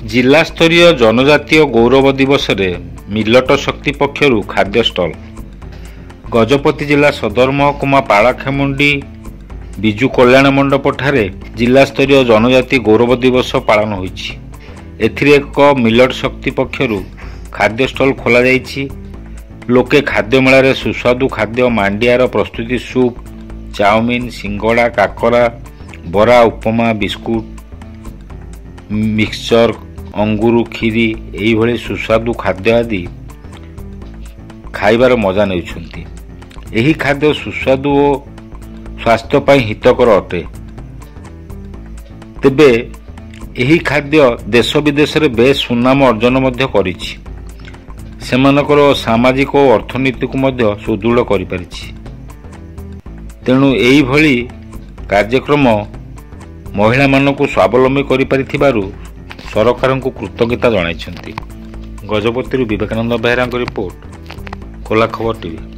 जिलास्तरीय जनजातीय गौरव दिवस रे मिलट शक्ति पक्षरु खाद्य स्टल गजपति जिला सदर महकुमा पालाखेमुंडी विजु कल्याण मंडप ठारे जिलास्तरीय जनजाति गौरव दिवस पालन होइछि। एथिरे एक मिलट शक्ति पक्षरु खाद्य स्टल खोला जाइछि। लोके खाद्य मेलारे सुस्वादु खाद्य मांडियार प्रस्तुति सूप, चाउमिन, सिंगड़ा, काकरा, बरा, उपमा, बिस्कुट, मिक्सचर, अंगुरु, खीरी एही सुस्वादु खाद्य आदि खाइबार मजा नेउछन्ति। एही खाद्य सुस्वादु और स्वास्थ्य पाई हितकर अटे। तेबे एही खाद्य देश विदेश रे बेस सुनाम अर्जन मध्य करिछि। सेमानकर सामाजिक और अर्थनीति को मध्य सुदृढ़ करि परिछि। तेणु एही भली कार्यक्रम महिला मानक स्वावलंबी करि परिथिबारु सरकार को कृतज्ञता जणाइछन्ति। गजपति विवेकानंद बेहरा रिपोर्ट, खोला खबर टीवी।